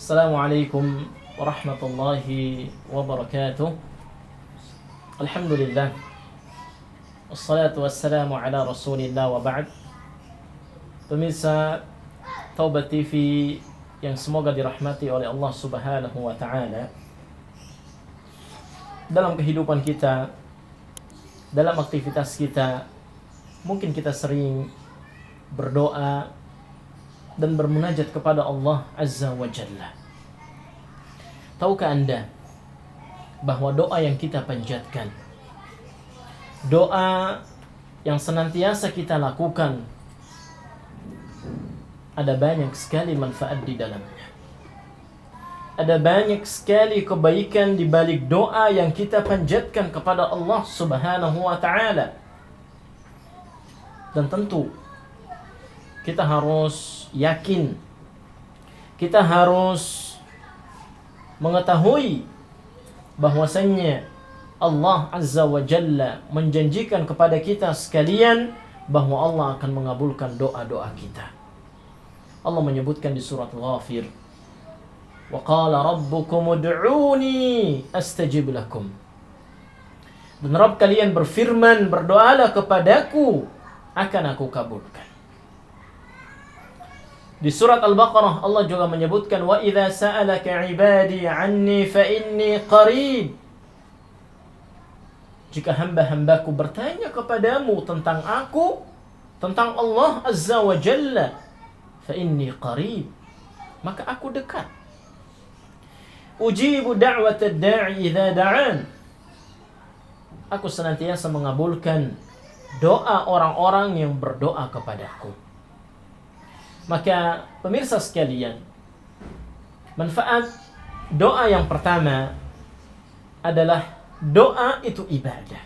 Assalamualaikum warahmatullahi wabarakatuh. Alhamdulillah. Wassalatu wassalamu ala rasulillah wa ba'd. Pemirsa Taubat TV yang semoga dirahmati oleh Allah subhanahu wa ta'ala. Dalam kehidupan kita, dalam aktivitas kita, mungkin kita sering berdoa dan bermunajat kepada Allah Azza wa Jalla. Tahukah Anda bahwa doa yang kita panjatkan, doa yang senantiasa kita lakukan, ada banyak sekali manfaat di dalamnya. Ada banyak sekali kebaikan di balik doa yang kita panjatkan kepada Allah Subhanahu wa ta'ala. Dan tentu kita harus yakin, kita harus mengetahui bahwasannya Allah Azza wa Jalla menjanjikan kepada kita sekalian bahwa Allah akan mengabulkan doa-doa kita. Allah menyebutkan di surat Ghafir, wa qala rabbukum ud'uni astajib lakum. Dan Rabb kalian berfirman, berdoalah kepadaku, akan aku kabulkan. Di surat Al-Baqarah Allah juga menyebutkan, wa idza sa'alaka 'ibadi 'anni fa inni qarib. Jika hamba-hambaku bertanya kepadamu tentang aku, tentang Allah Azza wa Jalla, fa inni qarib, maka aku dekat. Ujibu da'watad da'i idza da'an. Aku senantiasa mengabulkan doa orang-orang yang berdoa kepadaku. Maka pemirsa sekalian, manfaat doa yang pertama adalah doa itu ibadah.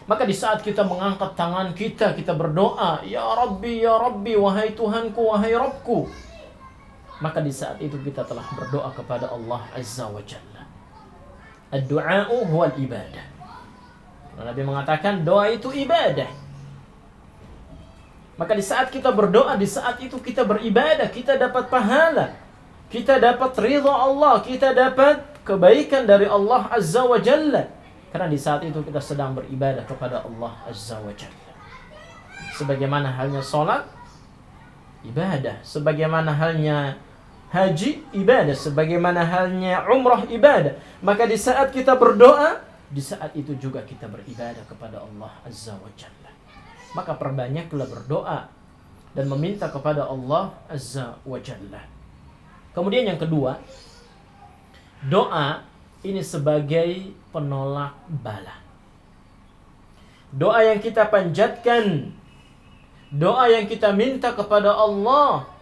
Maka di saat kita mengangkat tangan kita berdoa, ya Rabbi, wahai Tuhanku, wahai Rabbku, maka di saat itu kita telah berdoa kepada Allah Azza wa Jalla. Ad-du'a'u huwal ibadah. Nabi mengatakan doa itu ibadah. Maka di saat kita berdoa, di saat itu kita beribadah, kita dapat pahala, kita dapat ridha Allah, kita dapat kebaikan dari Allah Azza wa Jalla. Karena di saat itu kita sedang beribadah kepada Allah Azza wa Jalla. Sebagaimana halnya salat, ibadah. Sebagaimana halnya haji, ibadah. Sebagaimana halnya umrah, ibadah. Maka di saat kita berdoa, di saat itu juga kita beribadah kepada Allah Azza wa Jalla. Maka perbanyaklah berdoa dan meminta kepada Allah Azza wa Jalla. Kemudian yang kedua, doa ini sebagai penolak bala. Doa yang kita panjatkan, doa yang kita minta kepada Allah,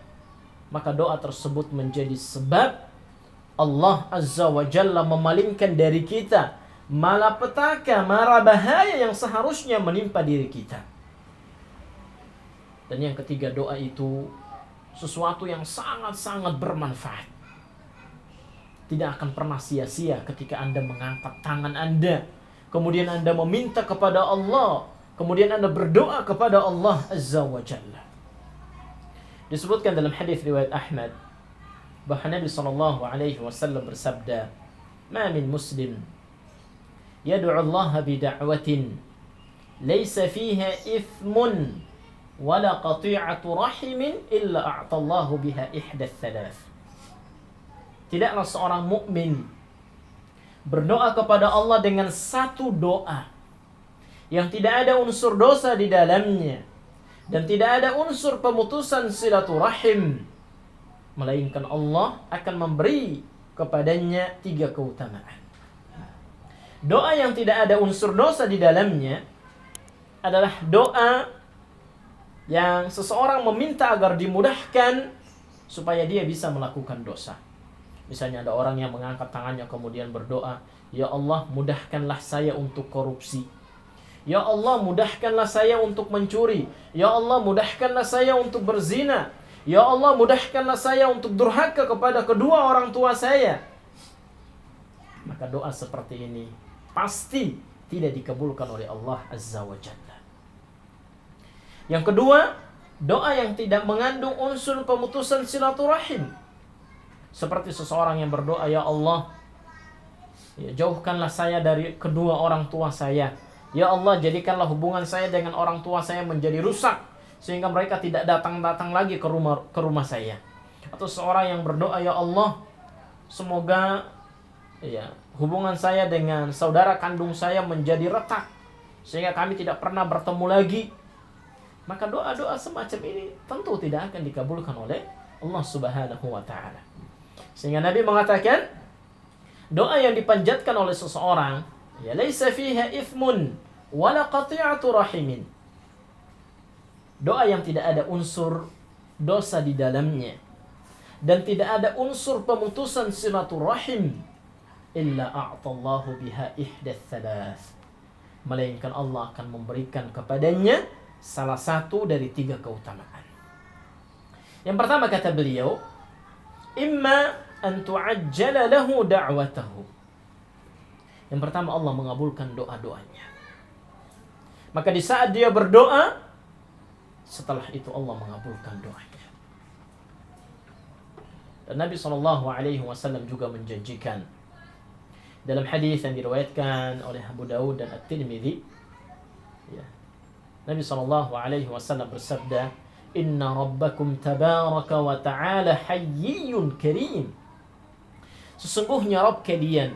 maka doa tersebut menjadi sebab Allah Azza wa Jalla memalingkan dari kita malapetaka, mara bahaya yang seharusnya menimpa diri kita. Dan yang ketiga, doa itu sesuatu yang sangat-sangat bermanfaat. Tidak akan pernah sia-sia ketika Anda mengangkat tangan Anda, kemudian Anda meminta kepada Allah, kemudian Anda berdoa kepada Allah Azza wa Jalla. Disebutkan dalam hadis riwayat Ahmad bahwa Nabi SAW bersabda, "Ma min muslim yad'u Allah bi da'watin laysa fiha ithmun wala qati'atu rahimin illa a'tallahu biha ihdath thalath." Tidaklah seorang mukmin berdoa kepada Allah dengan satu doa yang tidak ada unsur dosa di dalamnya dan tidak ada unsur pemutusan silaturahim, melainkan Allah akan memberi kepadanya 3 keutamaan. Doa yang tidak ada unsur dosa di dalamnya adalah doa yang seseorang meminta agar dimudahkan supaya dia bisa melakukan dosa. Misalnya ada orang yang mengangkat tangannya kemudian berdoa, ya Allah mudahkanlah saya untuk korupsi, ya Allah mudahkanlah saya untuk mencuri, ya Allah mudahkanlah saya untuk berzina, ya Allah mudahkanlah saya untuk durhaka kepada kedua orang tua saya. Maka doa seperti ini pasti tidak dikabulkan oleh Allah Azza wa Jalla. Yang kedua, doa yang tidak mengandung unsur pemutusan silaturahim. Seperti seseorang yang berdoa, ya Allah, ya, jauhkanlah saya dari kedua orang tua saya. Ya Allah, jadikanlah hubungan saya dengan orang tua saya menjadi rusak, sehingga mereka tidak datang-datang lagi ke rumah saya. Atau seorang yang berdoa, ya Allah, semoga ya, hubungan saya dengan saudara kandung saya menjadi retak, sehingga kami tidak pernah bertemu lagi. Maka doa-doa semacam ini tentu tidak akan dikabulkan oleh Allah Subhanahu wa ta'ala. Sehingga Nabi mengatakan, doa yang dipanjatkan oleh seseorang, ya, laisa fiha ithmun wala qati'atu rahimin. Doa yang tidak ada unsur dosa di dalamnya dan tidak ada unsur pemutusan silaturahim, illa a'tallahu biha ihdath thalath, melainkan Allah akan memberikan kepadanya salah satu dari 3 keutamaan. Yang pertama kata beliau, imma an tu'ajjala lahu da'watahu. Yang pertama, Allah mengabulkan doa-doanya. Maka di saat dia berdoa, setelah itu Allah mengabulkan doanya. Dan Nabi SAW juga menjanjikan dalam hadis yang diriwayatkan oleh Abu Daud dan At-Tirmidzi, ya, Nabi SAW bersabda, inna rabbakum tabaraka wa ta'ala hayyun karim. Sesungguhnya Rabb kalian,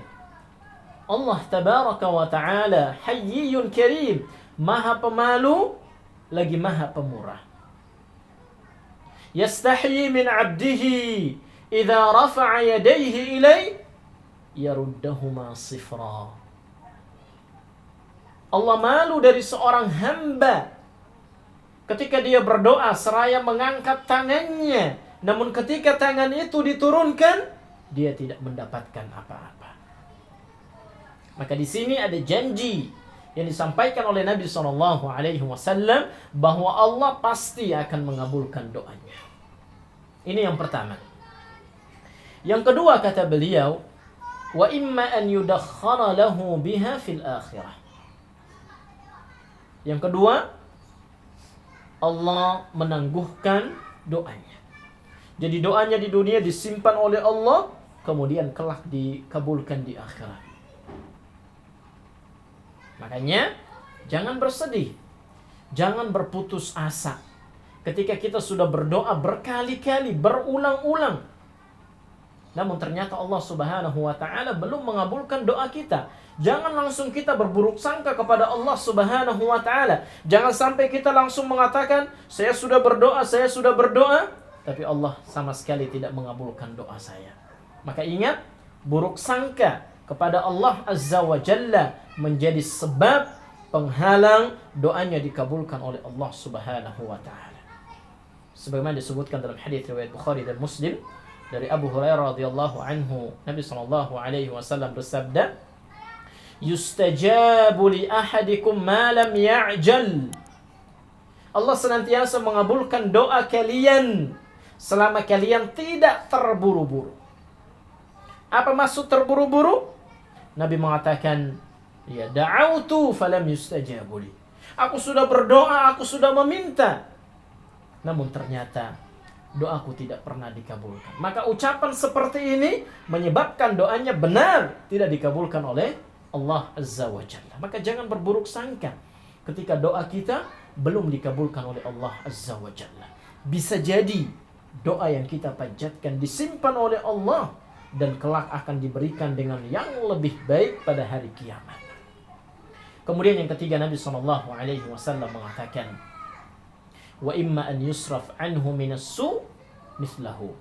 Allah tabaraka wa ta'ala, hayyun karim, maha pemalu lagi maha pemurah. Yastahyi min 'abdihi idza rafa'a yadayhi ilai yaruddahuma sifra. Allah malu dari seorang hamba ketika dia berdoa seraya mengangkat tangannya, namun ketika tangan itu diturunkan, dia tidak mendapatkan apa-apa. Maka di sini ada janji yang disampaikan oleh Nabi SAW bahwa Allah pasti akan mengabulkan doanya. Ini yang pertama. Yang kedua kata beliau, wa imma an yudakhkhara lahu biha fil akhirah. Yang kedua, Allah menangguhkan doanya. Jadi doanya di dunia disimpan oleh Allah, kemudian kelak dikabulkan di akhirat. Makanya jangan bersedih, jangan berputus asa ketika kita sudah berdoa berkali-kali, berulang-ulang, namun ternyata Allah Subhanahu wa ta'ala belum mengabulkan doa kita. Jangan langsung kita berburuk sangka kepada Allah Subhanahu wa ta'ala. Jangan sampai kita langsung mengatakan, saya sudah berdoa, tapi Allah sama sekali tidak mengabulkan doa saya. Maka ingat, buruk sangka kepada Allah Azza wa Jalla menjadi sebab penghalang doanya dikabulkan oleh Allah Subhanahu wa ta'ala. Sebagaimana disebutkan dalam hadis riwayat Bukhari dan Muslim dari Abu Hurairah radhiyallahu anhu, Nabi SAW bersabda, yustajabu li ahadikum ma lam ya'jal. Allah senantiasa mengabulkan doa kalian selama kalian tidak terburu-buru. Apa maksud terburu-buru? Nabi mengatakan, ya da'autu falam yustajabu li. Aku sudah berdoa, aku sudah meminta, namun ternyata doaku tidak pernah dikabulkan. Maka ucapan seperti ini menyebabkan doanya benar tidak dikabulkan oleh Allah Azza wa Jalla. Maka jangan berburuk sangka ketika doa kita belum dikabulkan oleh Allah Azza wa Jalla. Bisa jadi doa yang kita panjatkan disimpan oleh Allah dan kelak akan diberikan dengan yang lebih baik pada hari kiamat. Kemudian yang ketiga, Nabi SAW mengatakan, wa imma an yusraf anhu minas su mislahu.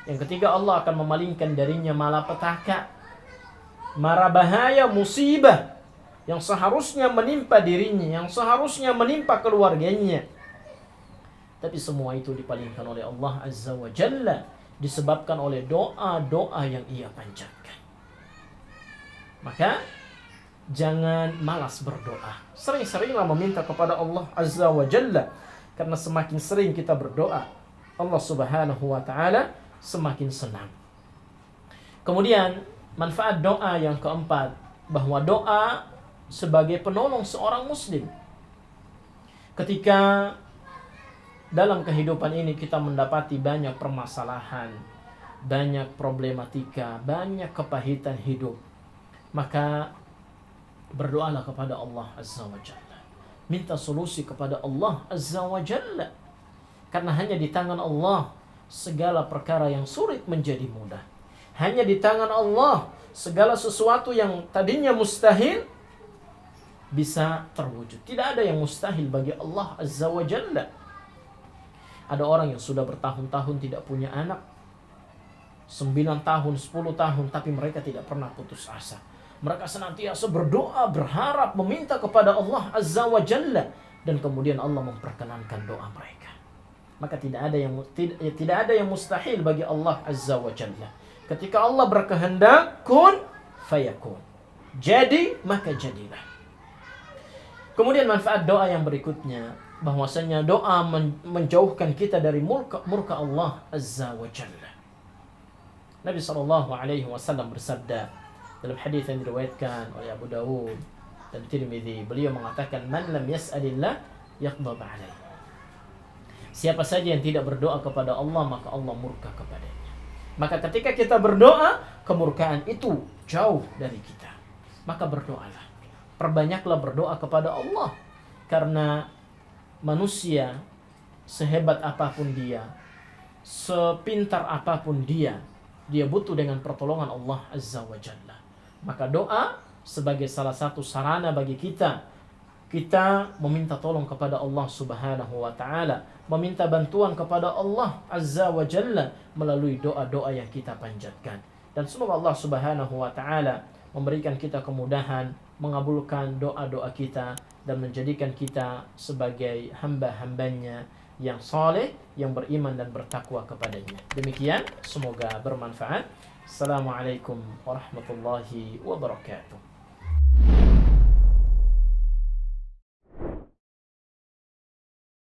Yang ketiga, Allah akan memalingkan darinya malapetaka, mara bahaya, musibah yang seharusnya menimpa dirinya, yang seharusnya menimpa keluarganya. Tapi semua itu dipalingkan oleh Allah Azza wa Jalla disebabkan oleh doa-doa yang ia panjatkan. Maka jangan malas berdoa. Sering-seringlah meminta kepada Allah Azza wa Jalla, karena semakin sering kita berdoa, Allah Subhanahu wa ta'ala semakin senang. Kemudian manfaat doa yang keempat, bahwa doa sebagai penolong seorang muslim. Ketika dalam kehidupan ini kita mendapati banyak permasalahan, banyak problematika, banyak kepahitan hidup, maka berdoalah kepada Allah Azza wa Jalla. Minta solusi kepada Allah Azza wa Jalla. Karena hanya di tangan Allah segala perkara yang sulit menjadi mudah. Hanya di tangan Allah segala sesuatu yang tadinya mustahil bisa terwujud. Tidak ada yang mustahil bagi Allah Azza wa Jalla. Ada orang yang sudah bertahun-tahun tidak punya anak, 9 tahun, 10 tahun, tapi mereka tidak pernah putus asa. Mereka senantiasa berdoa, berharap, meminta kepada Allah Azza wa Jalla, dan kemudian Allah memperkenankan doa mereka. Maka tidak ada yang mustahil bagi Allah Azza wa Jalla. Ketika Allah berkehendak, kun fayakun. Jadi, maka jadilah. Kemudian manfaat doa yang berikutnya, bahwasanya doa menjauhkan kita dari murka Allah Azza wa Jalla. Nabi SAW bersabda dalam hadis yang diriwayatkan oleh Abu Dawud dan Tirmidzi, beliau mengatakan, "Man lam yas'alillah yaghdab alaih." Siapa saja yang tidak berdoa kepada Allah, maka Allah murka kepadanya. Maka ketika kita berdoa, kemurkaan itu jauh dari kita. Maka berdoalah. Perbanyaklah berdoa kepada Allah. Karena manusia, sehebat apapun dia, sepintar apapun dia butuh dengan pertolongan Allah Azza wa Jalla. Maka doa sebagai salah satu sarana bagi kita meminta tolong kepada Allah Subhanahu wa ta'ala, meminta bantuan kepada Allah Azza wa Jalla melalui doa-doa yang kita panjatkan. Dan semoga Allah Subhanahu wa ta'ala memberikan kita kemudahan, mengabulkan doa-doa kita, dan menjadikan kita sebagai hamba-hambanya yang saleh, yang beriman dan bertakwa kepadanya. Demikian, semoga bermanfaat. Assalamualaikum warahmatullahi wabarakatuh.